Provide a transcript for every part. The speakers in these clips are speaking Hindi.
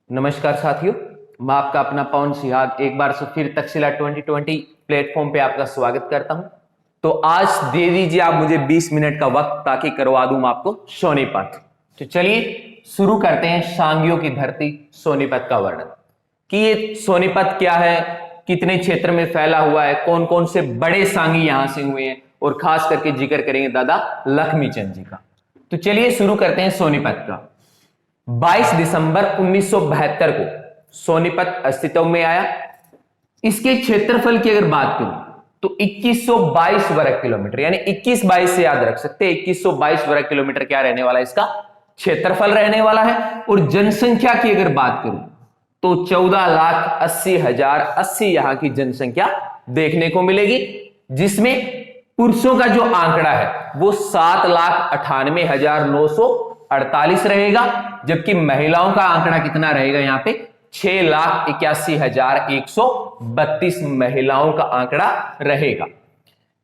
नमस्कार साथियों, मैं आपका अपना पवन सिहाग एक बार से फिर तक्षशिला 2020 प्लेटफॉर्म पे आपका स्वागत करता हूं। तो आज दे दीजिए आप मुझे 20 मिनट का वक्त ताकि करवा दूं आपको सोनीपत। तो चलिए शुरू करते हैं सांगियों की धरती सोनीपत का वर्णन कि ये सोनीपत क्या है, कितने क्षेत्र में फैला हुआ है, कौन कौन से बड़े सांगी यहां से हुए हैं और खास करके जिक्र करेंगे दादा लक्ष्मीचंद जी का। तो चलिए शुरू करते हैं सोनीपत का। 22 दिसंबर 1972 को सोनीपत अस्तित्व में आया। इसके क्षेत्रफल की अगर बात करूं तो 2122 वर्ग किलोमीटर, यानी 21-22 से याद रख सकते हैं। 2122 वर्ग किलोमीटर क्या रहने वाला है, इसका क्षेत्रफल रहने वाला है। और जनसंख्या की अगर बात करूं तो 14,80,080 यहां की जनसंख्या देखने को मिलेगी, जिसमें पुरुषों का जो आंकड़ा है वो 7,98,948 रहेगा, जबकि महिलाओं का आंकड़ा कितना रहेगा, यहां पे 6,81,132 महिलाओं का आंकड़ा रहेगा।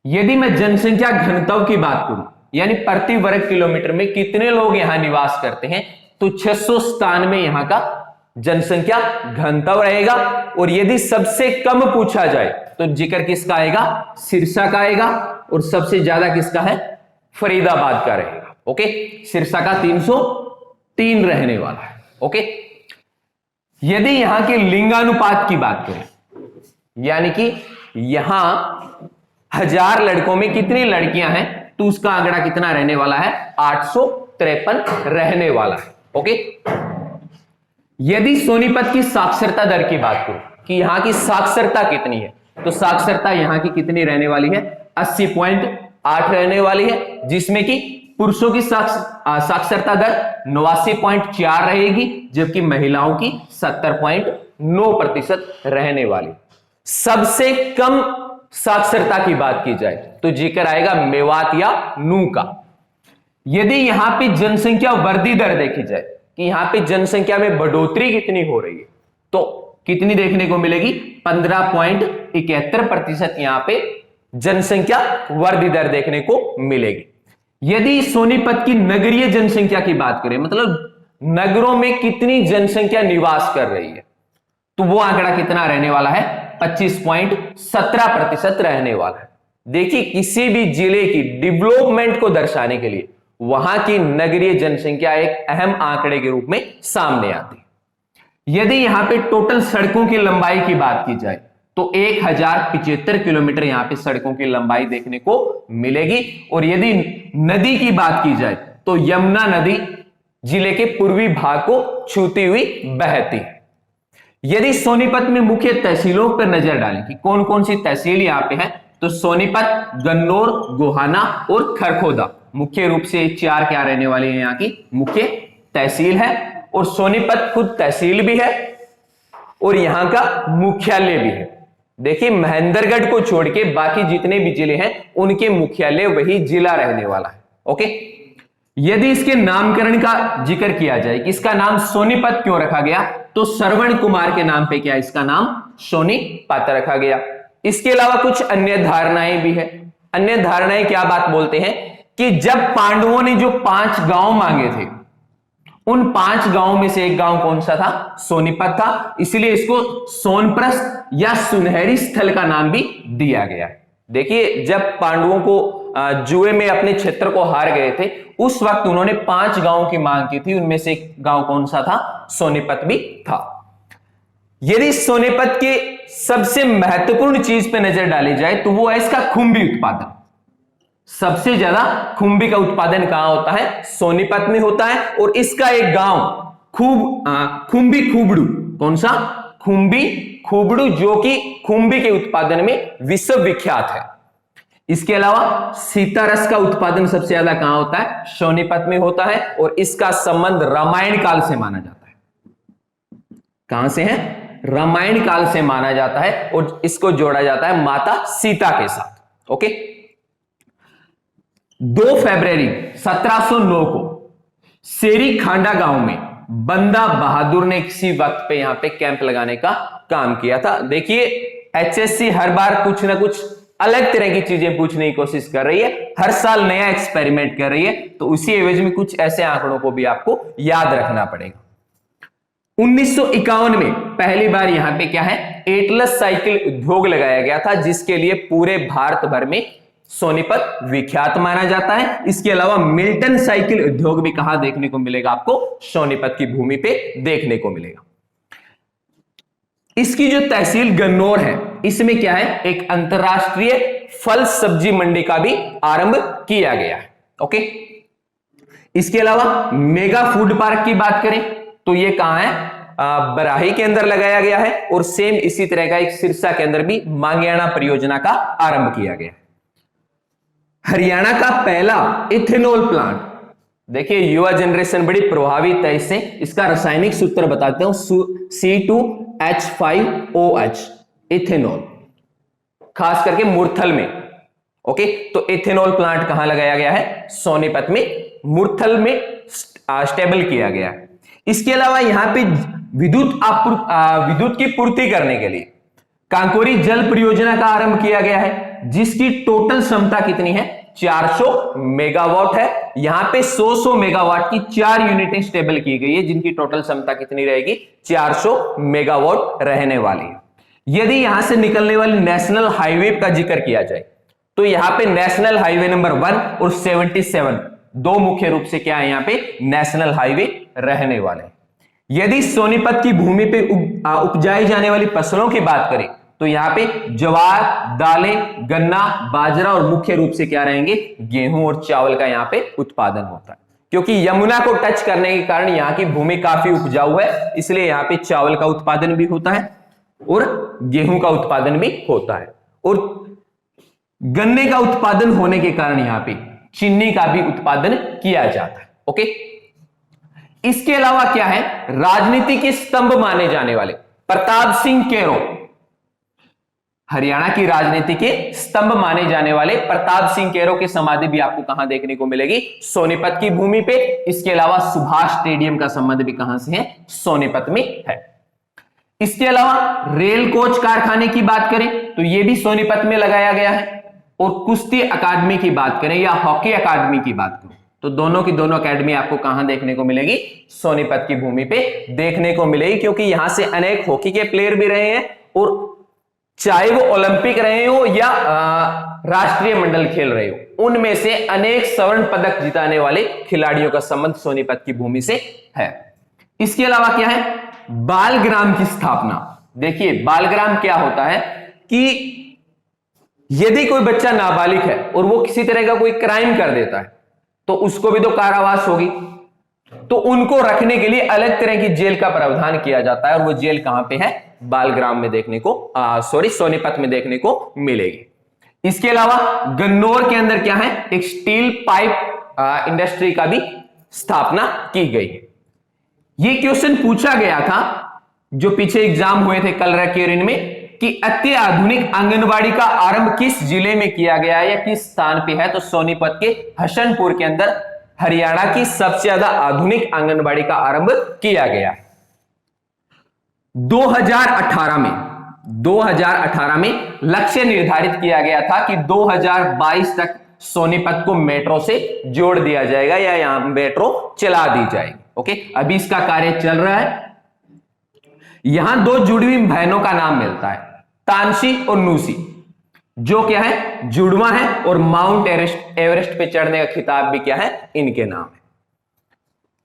यदि मैं जनसंख्या घनत्व की बात करूं, यानी प्रति वर्ग किलोमीटर में कितने लोग यहां निवास करते हैं, तो 697 यहां का जनसंख्या घनत्व रहेगा। और यदि सबसे कम पूछा जाए तो जिक्र किसका आएगा, सिरसा का आएगा। और सबसे ज्यादा किसका है, फरीदाबाद का रहेगा। ओके, सिरसा का 303 रहने वाला है। ओके, यदि यहां के लिंगानुपात की बात करें, यानी कि यहां 1000 लड़कों में कितनी लड़कियां हैं, तो उसका आंकड़ा कितना रहने वाला है, 853 रहने वाला है। ओके, यदि सोनीपत की साक्षरता दर की बात करूं कि यहां की साक्षरता कितनी है, तो साक्षरता यहां की कितनी रहने वाली है, 80.8 रहने वाली है, जिसमें कि पुरुषों की साक्षरता दर 89.4 रहेगी, जबकि महिलाओं की 70.9% रहने वाली। सबसे कम साक्षरता की बात की जाए तो जिक्र आएगा मेवात या नू का। यदि यहां पे जनसंख्या वृद्धि दर देखी जाए कि यहां पे जनसंख्या में बढ़ोतरी कितनी हो रही है, तो कितनी देखने को मिलेगी, 15.71% यहां पे जनसंख्या वृद्धि दर देखने को मिलेगी। यदि सोनीपत की नगरीय जनसंख्या की बात करें, मतलब नगरों में कितनी जनसंख्या निवास कर रही है, तो वो आंकड़ा कितना रहने वाला है, 25.17% रहने वाला है। देखिए, किसी भी जिले की डेवलपमेंट को दर्शाने के लिए वहां की नगरीय जनसंख्या एक अहम आंकड़े के रूप में सामने आती है। यदि यहां पे टोटल सड़कों की लंबाई की बात की जाए तो 1075 किलोमीटर यहां पे सड़कों की लंबाई देखने को मिलेगी। और यदि नदी की बात की जाए तो यमुना नदी जिले के पूर्वी भाग को छूती हुई बहती है। यदि सोनीपत में मुख्य तहसीलों पर नजर डालें कि कौन कौन सी तहसील यहां पे है, तो सोनीपत, गन्नौर, गोहाना और खरखोदा मुख्य रूप से 4 क्या रहने वाली है, यहां की मुख्य तहसील है। और सोनीपत खुद तहसील भी है और यहां का मुख्यालय भी है। देखिए, महेंद्रगढ़ को छोड़ के बाकी जितने भी जिले हैं उनके मुख्यालय वही जिला रहने वाला है। ओके, यदि इसके नामकरण का जिक्र किया जाए कि इसका नाम सोनीपत क्यों रखा गया, तो श्रवण कुमार के नाम पे क्या इसका नाम सोनीपत रखा गया। इसके अलावा कुछ अन्य धारणाएं भी है। अन्य धारणाएं क्या बात बोलते हैं कि जब पांडवों ने जो 5 गांव मांगे थे, उन 5 गांवों में से एक गांव कौन सा था, सोनीपत था। इसलिए इसको सोनप्रस्थ या सुनहरी स्थल का नाम भी दिया गया है। देखिए, जब पांडवों को जुए में अपने क्षेत्र को हार गए थे, उस वक्त उन्होंने 5 गांवों की मांग की थी, उनमें से एक गांव कौन सा था, सोनीपत भी था। यदि सोनीपत के सबसे महत्वपूर्ण चीज पे नजर डाली जाए तो वो है इसका खुंबी उत्पादन। सबसे ज्यादा खुंबी का उत्पादन कहां होता है, सोनीपत में होता है। और इसका एक गांव खुंबी खुबड़ू, कौन सा, खुंबी खुबड़ू, जो कि खुंबी के उत्पादन में विश्व विख्यात है। इसके अलावा सीतारस का उत्पादन सबसे ज्यादा कहां होता है, सोनीपत में होता है। और इसका संबंध रामायण काल से माना जाता है। कहां से है, रामायण काल से माना जाता है और इसको जोड़ा जाता है माता सीता के साथ। ओके, 2 फरवरी 1709 को सेरी खांडा गांव में बंदा बहादुर ने किसी वक्त पे यहां पे कैंप लगाने का काम किया था। देखिए, एचएससी हर बार कुछ ना कुछ अलग तरह की चीजें पूछने की कोशिश कर रही है, हर साल नया एक्सपेरिमेंट कर रही है, तो उसी एवज में कुछ ऐसे आंकड़ों को भी आपको याद रखना पड़ेगा। 1951 में पहली बार यहां पे क्या है, एटलस साइकिल उद्योग लगाया गया था, जिसके लिए पूरे भारत भर में सोनीपत विख्यात माना जाता है। इसके अलावा मिल्टन साइकिल उद्योग भी कहां देखने को मिलेगा आपको, सोनीपत की भूमि पे देखने को मिलेगा। इसकी जो तहसील गन्नौर है, इसमें क्या है, एक अंतरराष्ट्रीय फल सब्जी मंडी का भी आरंभ किया गया है। ओके, इसके अलावा मेगा फूड पार्क की बात करें तो ये कहां है, बराही के अंदर लगाया गया है, और सेम इसी तरह का एक सिरसा के अंदर भी मांगियाना परियोजना का आरंभ किया गया है। हरियाणा का पहला इथेनॉल प्लांट, देखिए युवा जनरेशन बड़ी प्रभावित है इससे, इसका रासायनिक सूत्र बताते हूं, C2H5OH, इथेनॉल, खास करके मुरथल में। ओके, तो इथेनॉल प्लांट कहां लगाया गया है, सोनीपत में, मुरथल में स्टेबल किया गया है। इसके अलावा यहां पे विद्युत की पूर्ति करने के लिए कांकोरी जल परियोजना का आरंभ किया गया है, जिसकी टोटल क्षमता कितनी है, 400 मेगावाट है। यहां पे 100 मेगावाट की 4 यूनिटें स्टेबल की गई है, जिनकी टोटल क्षमता कितनी रहेगी, 400 मेगावाट रहने वाली है। यदि यहां से निकलने वाली नेशनल हाईवे का जिक्र किया जाए तो यहां पे नेशनल हाईवे नंबर 1 और 77, दो मुख्य रूप से क्या है, यहां पे नेशनल हाईवे रहने वाले। यदि सोनीपत की भूमि पे उपजाई जाने वाली फसलों की बात करें तो यहां पे ज्वार, दालें, गन्ना, बाजरा और मुख्य रूप से क्या रहेंगे, गेहूं और चावल का यहां पे उत्पादन होता है। क्योंकि यमुना को टच करने के कारण यहां की भूमि काफी उपजाऊ है, इसलिए यहां पे चावल का उत्पादन भी होता है और गेहूं का उत्पादन भी होता है, और गन्ने का उत्पादन होने के कारण यहां पे चीनी का भी उत्पादन किया जाता है। ओके, इसके अलावा क्या है, राजनीति के स्तंभ माने जाने वाले प्रताप सिंह केरो, हरियाणा की राजनीति के स्तंभ माने जाने वाले प्रताप सिंह केरो की समाधि भी आपको कहां देखने को मिलेगी, सोनीपत की भूमि पे। इसके अलावा सुभाष स्टेडियम का संबंध भी कहां से है, सोनीपत में है। इसके अलावा रेल कोच कारखाने की बात करें तो यह भी सोनीपत में लगाया गया है, और कुश्ती अकादमी की बात करें या हॉकी अकादमी की बात करें तो दोनों की दोनों अकादमी आपको कहां देखने को मिलेगी, सोनीपत की भूमि पे देखने को मिलेगी, क्योंकि यहां से अनेक हॉकी के प्लेयर भी रहे हैं, और चाहे वो ओलंपिक रहे हो या राष्ट्रीय मंडल खेल रहे हो, उनमें से अनेक स्वर्ण पदक जिताने वाले खिलाड़ियों का संबंध सोनीपत की भूमि से है। इसके अलावा क्या है, बालग्राम की स्थापना। देखिए बालग्राम क्या होता है कि यदि कोई बच्चा नाबालिग है और वो किसी तरह का कोई क्राइम कर देता है तो उसको भी तो कारावास होगी, तो उनको रखने के लिए अलग तरह की जेल का प्रावधान किया जाता है, और वो जेल कहां पे है, बालग्राम में देखने को सोनीपत में देखने को मिलेगी। इसके अलावा गन्नौर के अंदर क्या है, एक स्टील पाइप इंडस्ट्री का भी स्थापना की गई है। ये क्वेश्चन पूछा गया था जो पीछे एग्जाम हुए थे कलरा केरिन में, कि अत्याधुनिक आंगनबाड़ी का आरंभ किस जिले में किया गया है या किस स्थान पे है, तो सोनीपत के हसनपुर के अंदर हरियाणा की सबसे ज्यादा आधुनिक आंगनबाड़ी का आरंभ किया गया है। 2018 में लक्ष्य निर्धारित किया गया था कि 2022 तक सोनीपत को मेट्रो से जोड़ दिया जाएगा या यहां मेट्रो चला दी जाएगी। ओके, अभी इसका कार्य चल रहा है। यहां दो जुड़ी हुई बहनों का नाम मिलता है, तानसी और नूसी, जो क्या है, जुड़वा है, और माउंट एवरेस्ट पे चढ़ने का खिताब भी क्या है, इनके नाम है।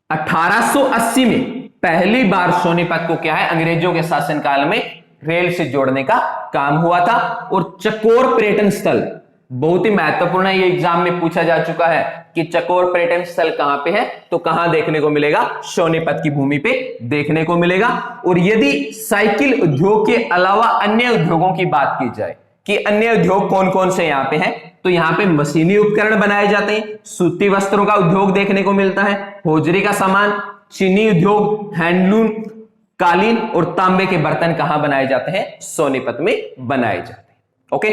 1880 में पहली बार सोनीपत को क्या है, अंग्रेजों के शासनकाल में रेल से जोड़ने का काम हुआ था। और चकोर पर्यटन स्थल बहुत ही महत्वपूर्ण है, ये एग्जाम में पूछा जा चुका है कि चकोर पर्यटन स्थल कहां पे है, तो कहां देखने को मिलेगा, सोनीपत की भूमि पे देखने को मिलेगा। और यदि साइकिल उद्योग के अलावा अन्य उद्योगों की बात की जाए कि अन्य उद्योग कौन कौन से यहां पे हैं, तो यहां पे मशीनी उपकरण बनाए जाते हैं, सूती वस्त्रों का उद्योग देखने को मिलता है, होजरी का सामान, चीनी उद्योग, हैंडलूम, कालीन और तांबे के बर्तन कहां बनाए जाते हैं, सोनीपत में बनाए जाते हैं। ओके,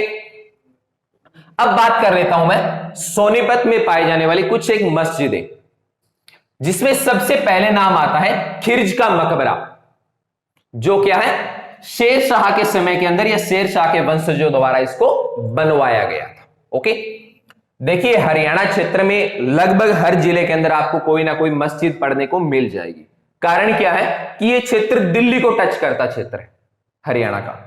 अब बात कर लेता हूं मैं सोनीपत में पाई जाने वाली कुछ एक मस्जिदें, जिसमें सबसे पहले नाम आता है खिर्ज का मकबरा, जो क्या है, शेर शाह के समय के अंदर या शेर शाह के वंशजों द्वारा इसको बनवाया गया था। ओके, देखिए हरियाणा क्षेत्र में लगभग हर जिले के अंदर आपको कोई ना कोई मस्जिद पढ़ने को मिल जाएगी, कारण क्या है कि यह क्षेत्र दिल्ली को टच करता क्षेत्र है हरियाणा का,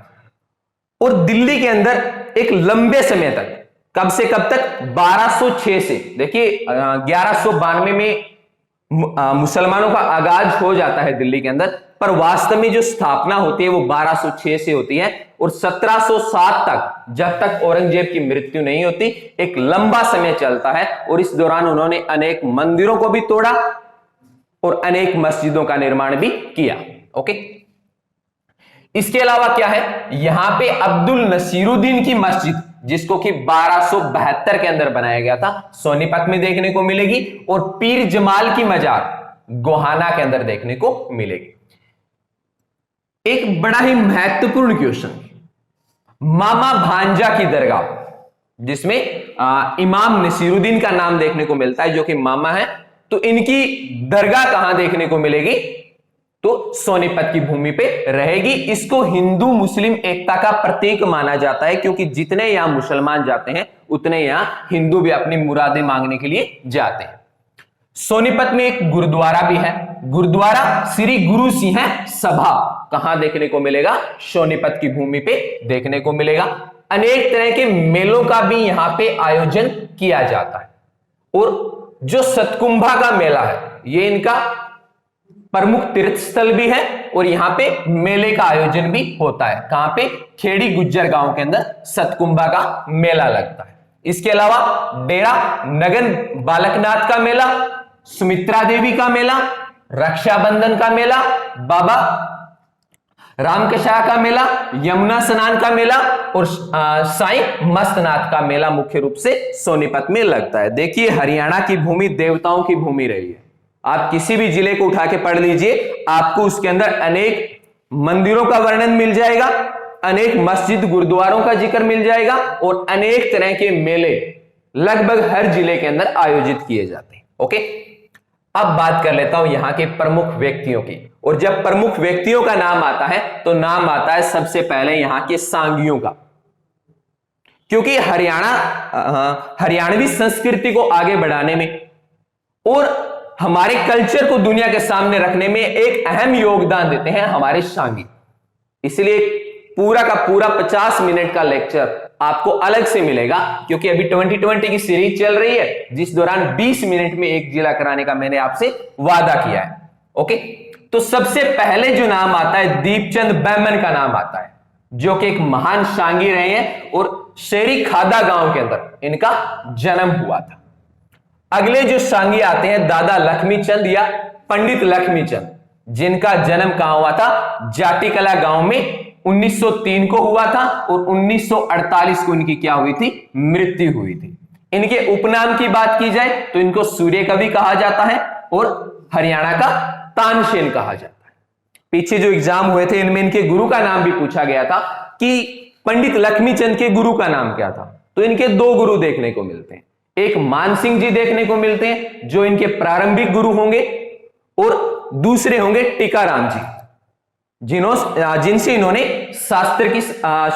और दिल्ली के अंदर एक लंबे समय तक, कब से कब तक, 1206 से, देखिए 1192 में मुसलमानों का आगाज हो जाता है दिल्ली के अंदर, पर वास्तव में जो स्थापना होती है वो 1206 से होती है, और 1707 तक, जब तक औरंगजेब की मृत्यु नहीं होती, एक लंबा समय चलता है, और इस दौरान उन्होंने अनेक मंदिरों को भी तोड़ा और अनेक मस्जिदों का निर्माण भी किया। ओके, इसके अलावा क्या है, यहां पे अब्दुल नसीरुद्दीन की मस्जिद, जिसको कि 1272 के अंदर बनाया गया था, सोनीपत में देखने को मिलेगी, और पीर जमाल की मजार गोहाना के अंदर देखने को मिलेगी। एक बड़ा ही महत्वपूर्ण क्वेश्चन, मामा भांजा की दरगाह, जिसमें इमाम नसीरुद्दीन का नाम देखने को मिलता है, जो कि मामा है, तो इनकी दरगाह कहां देखने को मिलेगी, तो सोनीपत की भूमि पे रहेगी। इसको हिंदू मुस्लिम एकता का प्रतीक माना जाता है, क्योंकि जितने यहां मुसलमान जाते हैं उतने यहां हिंदू भी अपनी मुरादें मांगने के लिए जाते हैं। सोनीपत में एक गुरुद्वारा भी है, गुरुद्वारा श्री गुरु सिंह सभा, कहां देखने को मिलेगा, सोनीपत की भूमि पे देखने को मिलेगा। अनेक तरह के मेलों का भी यहां पे आयोजन किया जाता है, और जो सतकुंभा का मेला है, ये इनका प्रमुख तीर्थ स्थल भी है, और यहां पे मेले का आयोजन भी होता है। कहां पे, खेड़ी गुज्जर गांव के अंदर सतकुंभा का मेला लगता है। इसके अलावा डेरा नगन बालकनाथ का मेला, सुमित्रा देवी का मेला, रक्षाबंधन का मेला, बाबा रामकशा का मेला, यमुना स्नान का मेला, और साईं मस्तनाथ का मेला मुख्य रूप से सोनीपत में लगता है। देखिए, हरियाणा की भूमि देवताओं की भूमि रही है। आप किसी भी जिले को उठा के पढ़ लीजिए, आपको उसके अंदर अनेक मंदिरों का वर्णन मिल जाएगा, अनेक मस्जिद गुरुद्वारों का जिक्र मिल जाएगा, और अनेक तरह के मेले लगभग हर जिले के अंदर आयोजित किए जाते हैं। ओके, अब बात कर लेता हूं यहां के प्रमुख व्यक्तियों की, और जब प्रमुख व्यक्तियों का नाम आता है तो नाम आता है सबसे पहले यहां के सांगियों का, क्योंकि हरियाणवी संस्कृति को आगे बढ़ाने में और हमारे कल्चर को दुनिया के सामने रखने में एक अहम योगदान देते हैं हमारे सांगी। इसलिए पूरा का पूरा 50 मिनट का लेक्चर आपको अलग से मिलेगा, क्योंकि अभी 2020 की सीरीज चल रही है, जिस दौरान 20 मिनट में एक जिला कराने का मैंने आपसे वादा किया है। ओके, तो सबसे पहले जो नाम आता है, दीपचंद बैमन का नाम आता है, जो कि एक महान सांगी रहे हैं, और शेरी खादा गांव के अंदर इनका जन्म हुआ था। अगले जो सांगी आते हैं, दादा लक्ष्मीचंद या पंडित लक्ष्मीचंद, जिनका जन्म कहां हुआ था, जाटीकला गांव में 1903 को हुआ था, और 1948 को इनकी क्या हुई थी, मृत्यु हुई थी। इनके उपनाम की बात की जाए तो इनको सूर्य कवि कहा जाता है, और हरियाणा का तानसेन कहा जाता है। पीछे जो एग्जाम हुए थे, इनमें इनके गुरु का नाम भी पूछा गया था कि पंडित लक्ष्मीचंद के गुरु का नाम क्या था, तो इनके दो गुरु देखने को मिलते हैं। एक मानसिंह जी देखने को मिलते हैं, जो इनके प्रारंभिक गुरु होंगे, और दूसरे होंगे टीकाराम जी, जिनसे इन्होंने शास्त्र की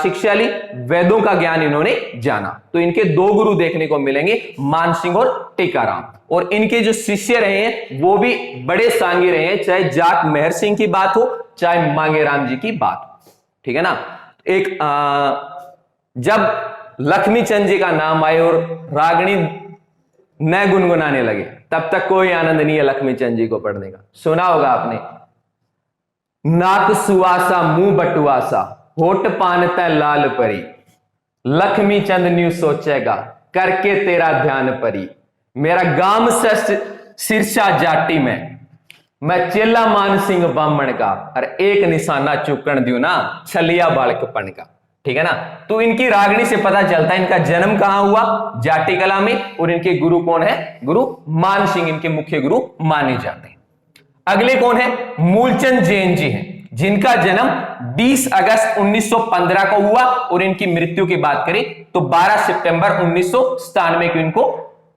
शिक्षा ली, वेदों का ज्ञान इन्होंने जाना। तो इनके दो गुरु देखने को मिलेंगे, मानसिंह और टीकाराम। और इनके जो शिष्य रहे हैं वो भी बड़े सांगी रहे हैं, चाहे जाट मेहर सिंह की बात हो, चाहे मांगेराम जी की बात हो। ठीक है ना। एक जब लक्ष्मीचंद जी का नाम आए और रागनी न गुनगुनाने लगे, तब तक कोई आनंद नहीं है लक्ष्मीचंद जी को पढ़ने का। सुना होगा आपने, नाक सुवासा मुंह बटुआसा, होठ पान तै लाल परी, लक्ष्मीचंद न्यू सोचेगा करके तेरा ध्यान परी, मेरा गाम सिरसा जाटी में, मैं चेला मान सिंह बामण का, और एक निशाना चुकन दियो ना छलिया बालकपन का। ठीक है ना। तो इनकी रागनी से पता चलता है इनका जन्म कहां हुआ, जाटीकला में, और इनके गुरु कौन है, गुरु मान सिंह इनके मुख्य गुरु माने जाते हैं। अगले कौन है, मूलचंद जैन जी हैं, जिनका जन्म 20 अगस्त 1915 को हुआ, और इनकी मृत्यु की बात करें तो 12 सितंबर 1997 को इनको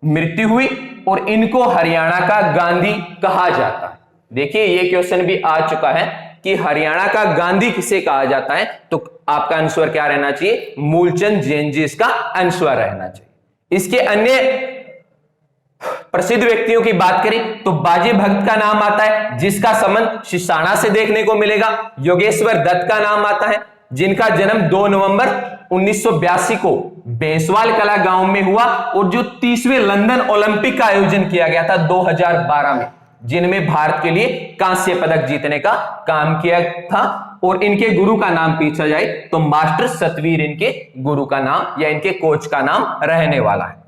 मृत्यु हुई, और इनको हरियाणा का गांधी कहा जाता है। देखिए, ये क्वेश्चन भी आ चुका है कि हरियाणा का गांधी किसे कहा जाता है, तो आपका आंसर क्या रहना चाहिए, मूलचंद जैन जी इसका आंसर रहना चाहिए। इसके अन्य प्रसिद्ध व्यक्तियों की बात करें तो बाजे भगत का नाम आता है, जिसका संबंध शिशाना से देखने को मिलेगा। योगेश्वर दत्त का नाम आता है, जिनका जन्म 2 नवंबर 1982 को बेसवाल कला गांव में हुआ, और जो 30वें लंदन ओलंपिक का आयोजन किया गया था 2012 में, जिनमें भारत के लिए कांस्य पदक जीतने का काम किया था। और इनके गुरु का नाम पूछा जाए तो मास्टर सतवीर इनके गुरु का नाम या इनके कोच का नाम रहने वाला है।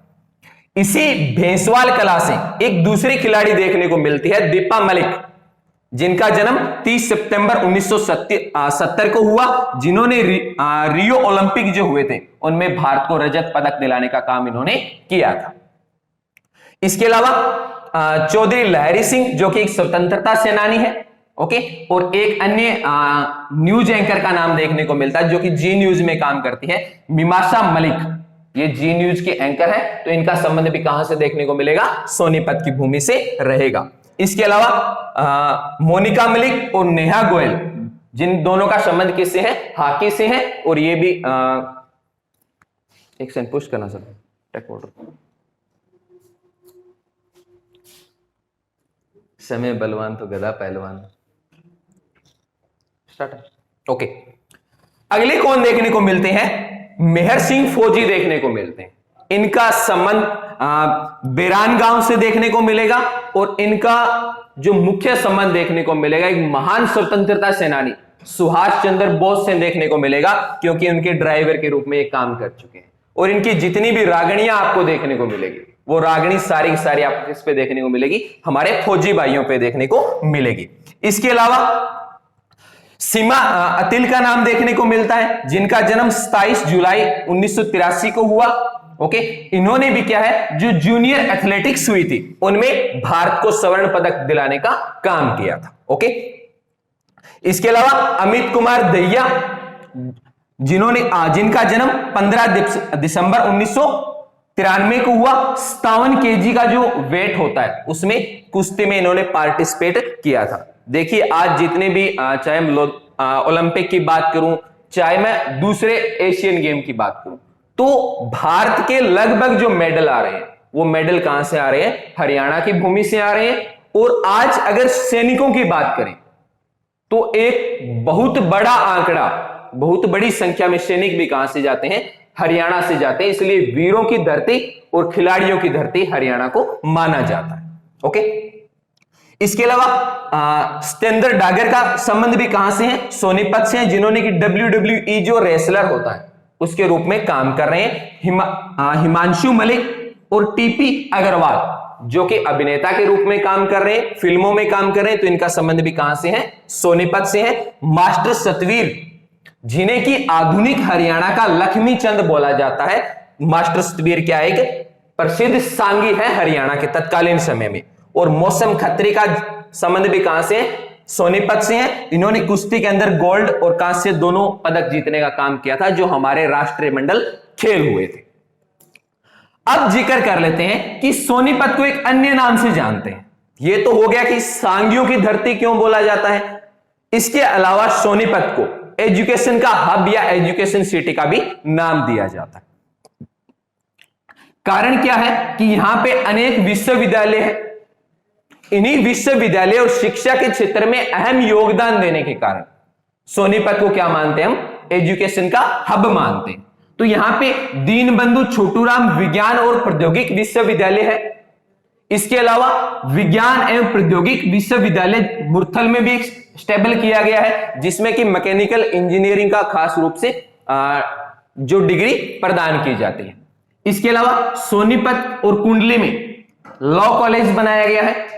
इसी भेंसवाल कला से एक दूसरी खिलाड़ी देखने को मिलती है, दीपा मलिक, जिनका जन्म 30 सितंबर 1970 को हुआ, जिन्होंने रियो ओलंपिक जो हुए थे उनमें भारत को रजत पदक दिलाने का काम इन्होंने किया था। इसके अलावा चौधरी लहरी सिंह, जो कि एक स्वतंत्रता सेनानी है, ओके, और एक अन्य न्यूज एंकर का नाम देखने को मिलता है जो कि जी न्यूज में काम करती है, मीमांसा मलिक। ये जी न्यूज के एंकर है, तो इनका संबंध भी कहां से देखने को मिलेगा? सोनीपत की भूमि से रहेगा। इसके अलावा मोनिका मलिक और नेहा गोयल, जिन दोनों का संबंध किससे है? हॉकी से है, और ये भी एक सेकंड पुश करना सर, टेक वाटर। समय बलवान तो गधा पहलवान। स्टार्ट। ओके, अगले कौन देखने को मिलते हैं? मेहर सिंह फौजी देखने को मिलते हैं। इनका संबंध बेरान गांव से देखने को मिलेगा, और इनका जो मुख्य संबंध देखने को मिलेगा एक महान स्वतंत्रता सेनानी सुभाष चंद्र बोस से देखने को मिलेगा, क्योंकि उनके ड्राइवर के रूप में ये काम कर चुके हैं। और इनकी जितनी भी रागणियां आपको देखने को मिलेगी, वो रागणी सारी की सारी आपको किस पे देखने को मिलेगी? हमारे फौजी भाइयों पे देखने को मिलेगी। इसके अलावा सीमा अतिल का नाम देखने को मिलता है, जिनका जन्म 27 जुलाई 1983 को हुआ। ओके, इन्होंने भी क्या है, जो जूनियर एथलेटिक्स हुई थी उनमें भारत को स्वर्ण पदक दिलाने का काम किया था। ओके, इसके अलावा अमित कुमार दहिया, जिनका जन्म 15 दिसंबर 1993 को हुआ। 57 केजी का जो वेट होता है उसमें कुश्ती में इन्होंने पार्टिसिपेट किया था। देखिए, आज जितने भी चाहे मैं ओलंपिक की बात करूं, चाहे मैं दूसरे एशियन गेम की बात करूं, तो भारत के लगभग जो मेडल आ रहे हैं वो मेडल कहां से आ रहे हैं? हरियाणा की भूमि से आ रहे हैं। और आज अगर सैनिकों की बात करें तो एक बहुत बड़ा आंकड़ा, बहुत बड़ी संख्या में सैनिक भी कहां से जाते हैं? हरियाणा से जाते हैं। इसलिए वीरों की धरती और खिलाड़ियों की धरती हरियाणा को माना जाता है। ओके, इसके अलावा सतेंद्र डागर का संबंध भी कहां से है? सोनीपत से है, जिन्होंने कि WWE जो रेसलर होता है उसके रूप में काम कर रहे हैं। हिमांशु मलिक और टीपी अग्रवाल, जो कि अभिनेता के रूप में काम कर रहे हैं, फिल्मों में काम कर रहे हैं, तो इनका संबंध भी कहां से है? सोनीपत से है। मास्टर सतवीर, जिन्हें कि आधुनिक हरियाणा का लक्ष्मी चंद बोला जाता है। मास्टर सतवीर क्या है? एक प्रसिद्ध सांगी है हरियाणा के तत्कालीन समय में। और मौसम खत्री का संबंध भी कहां से है? सोनीपत से है। इन्होंने कुश्ती के अंदर गोल्ड और कांस्य दोनों पदक जीतने का काम किया था, जो हमारे राष्ट्रीय मंडल खेल हुए थे। अब जिक्र कर लेते हैं कि सोनीपत को एक अन्य नाम से जानते हैं। यह तो हो गया कि सांगियों की धरती क्यों बोला जाता है। इसके अलावा सोनीपत को एजुकेशन का हब या एजुकेशन सिटी का भी नाम दिया जाता है। कारण क्या है कि यहां पे अनेक विश्वविद्यालय है। इन्हीं विश्वविद्यालय और शिक्षा के क्षेत्र में अहम योगदान देने के कारण सोनीपत को क्या मानते हैं? हम एजुकेशन का हब मानते हैं। तो यहां पे दीनबंधु छोटूराम विज्ञान और प्रौद्योगिक विश्वविद्यालय है। इसके अलावा विज्ञान एवं प्रौद्योगिक विश्वविद्यालय मुरथल में भी स्टेबल किया गया है, जिसमें कि मैकेनिकल इंजीनियरिंग का खास रूप से जो डिग्री प्रदान की जाती है। इसके अलावा सोनीपत और कुंडली में लॉ कॉलेज बनाया गया है।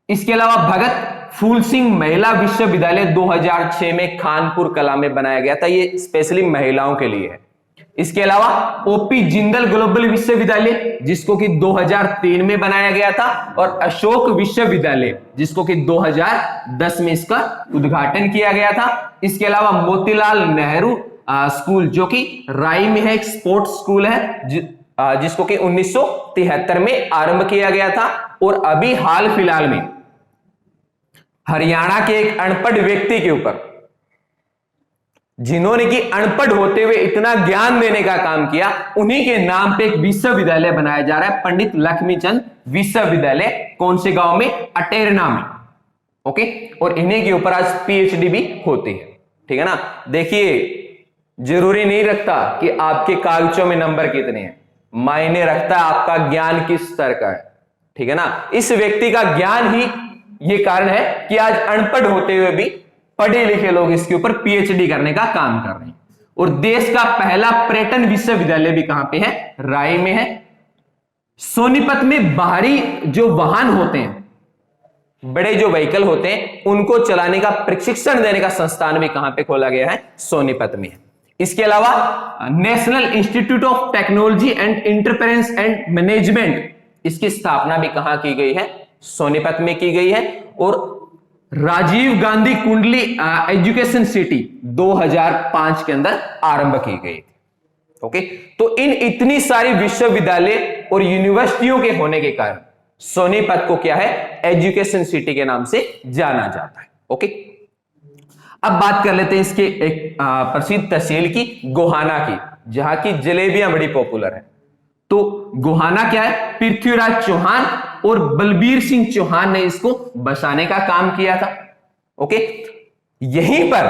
इसके अलावा भगत फूल सिंह महिला विश्वविद्यालय 2006 में खानपुर कला में बनाया गया था। ये स्पेशली महिलाओं के लिए है। इसके अलावा ओपी जिंदल ग्लोबल विश्वविद्यालय, जिसको कि 2003 में बनाया गया था, और अशोक विश्वविद्यालय, जिसको कि 2010 में इसका उद्घाटन किया गया था। इसके अलावा मोतीलाल नेहरू स्कूल, जो कि राई में है, एक स्पोर्ट्स स्कूल है, जिसको कि 1973 में आरंभ किया गया था। और अभी हाल फिलहाल में हरियाणा के एक अनपढ़ व्यक्ति के ऊपर जिन्होंने कि अनपढ़ होते हुए इतना ज्ञान देने का काम किया, उन्हीं के नाम पे एक विश्वविद्यालय बनाया जा रहा है, पंडित लक्ष्मीचंद विश्वविद्यालय। कौन से गांव में? अटेरना में। ओके, और इन्हीं के ऊपर आज पीएचडी भी होती है। ठीक है ना। देखिए, जरूरी नहीं रखता कि आपके कागजों में नंबर कितने हैं, मायने रखता है आपका ज्ञान किस स्तर का है। ठीक है ना। इस व्यक्ति का ज्ञान ही ये कारण है कि आज अनपढ़ होते हुए भी पढ़े लिखे लोग इसके ऊपर पीएचडी करने का काम कर रहे हैं। और देश का पहला पर्यटन विश्वविद्यालय भी कहां पे है? राय में है। सोनीपत में बाहरी जो वाहन होते हैं, बड़े जो व्हीकल होते हैं, उनको चलाने का प्रशिक्षण देने का संस्थान भी कहां पे खोला गया है? सोनीपत में है। इसके अलावा national institute of technology and entrepreneurship and management, इसकी स्थापना भी कहां की गई है? सोनीपत में की गई है। और राजीव गांधी कुंडली एजुकेशन सिटी 2005 के अंदर आरंभ की गई थी। ओके, तो इन इतनी सारी विश्वविद्यालय और यूनिवर्सिटियों के होने के कारण सोनीपत को क्या है? एजुकेशन सिटी के नाम से जाना जाता है। ओके, अब बात कर लेते हैं इसके एक प्रसिद्ध तहसील की, गोहाना की, जहां की जलेबियां बड़ी पॉपुलर है। तो गोहाना क्या है? पृथ्वीराज चौहान और बलबीर सिंह चौहान ने इसको बसाने का काम किया था। ओके, यहीं पर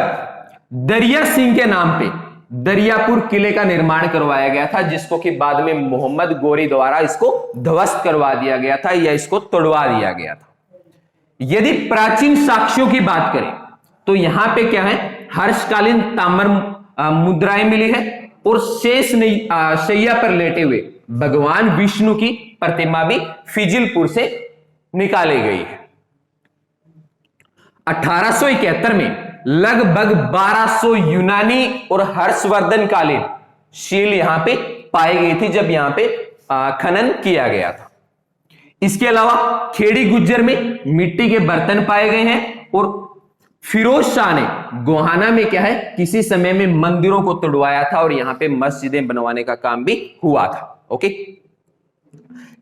दरिया सिंह के नाम पे दरियापुर किले का निर्माण करवाया गया था, जिसको कि बाद में मोहम्मद गोरी द्वारा इसको ध्वस्त करवा दिया गया था या इसको तोड़वा दिया गया था। यदि प्राचीन साक्ष्यों की बात करें तो यहां पे क्या है? हर्षकालीन ताम्र मुद्राएं मिली है और शेष शैया पर लेटे हुए भगवान विष्णु की प्रतिमा भी फिजिलपुर से निकाली गई है। 1871 में लगभग 1200 यूनानी और हर्षवर्धन कालीन शील यहां पे पाई गई थी जब यहां पे खनन किया गया था। इसके अलावा खेड़ी गुज्जर में मिट्टी के बर्तन पाए गए हैं। और फिरोज शाह ने गोहाना में क्या है? किसी समय में मंदिरों को तोड़वाया था और यहां पे मस्जिदें बनवाने का काम भी हुआ था। ओके,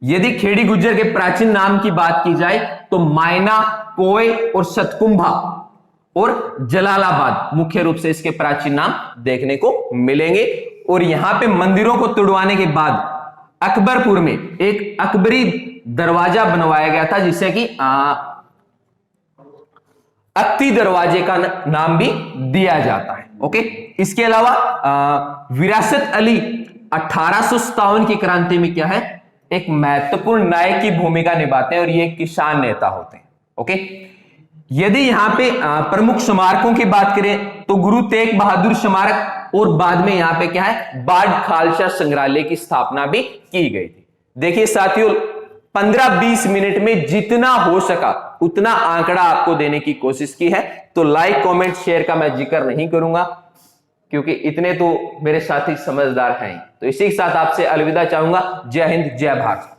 यदि खेड़ी गुज्जर के प्राचीन नाम की बात की जाए तो मायना, कोय और सतकुंभा और जलालाबाद मुख्य रूप से इसके प्राचीन नाम देखने को मिलेंगे। और यहां पे मंदिरों को तोड़वाने के बाद अकबरपुर में एक अकबरी दरवाजा बनवाया गया था, जिसे कि अक्ती दरवाजे का नाम भी दिया जाता है। ओके, इसके अलावा विरासत अली 1857 की क्रांति में क्या है? एक महत्वपूर्ण नायक की भूमिका निभाते हैं और ये किसान नेता होते हैं। ओके, यदि यहां पे प्रमुख स्मारकों की बात करें तो गुरु तेग बहादुर स्मारक और बाद में यहां पे क्या है? बाढ़ खालसा संग्रहालय की स्थापना भी की गई थी। देखिए साथियों, 15-20 मिनट में जितना हो सका उतना आंकड़ा आपको देने की कोशिश की है। तो लाइक, कमेंट, शेयर का मैं जिक्र नहीं करूंगा क्योंकि इतने तो मेरे साथी समझदार हैं। तो इसी के साथ आपसे अलविदा चाहूंगा। जय हिंद, जय भारत।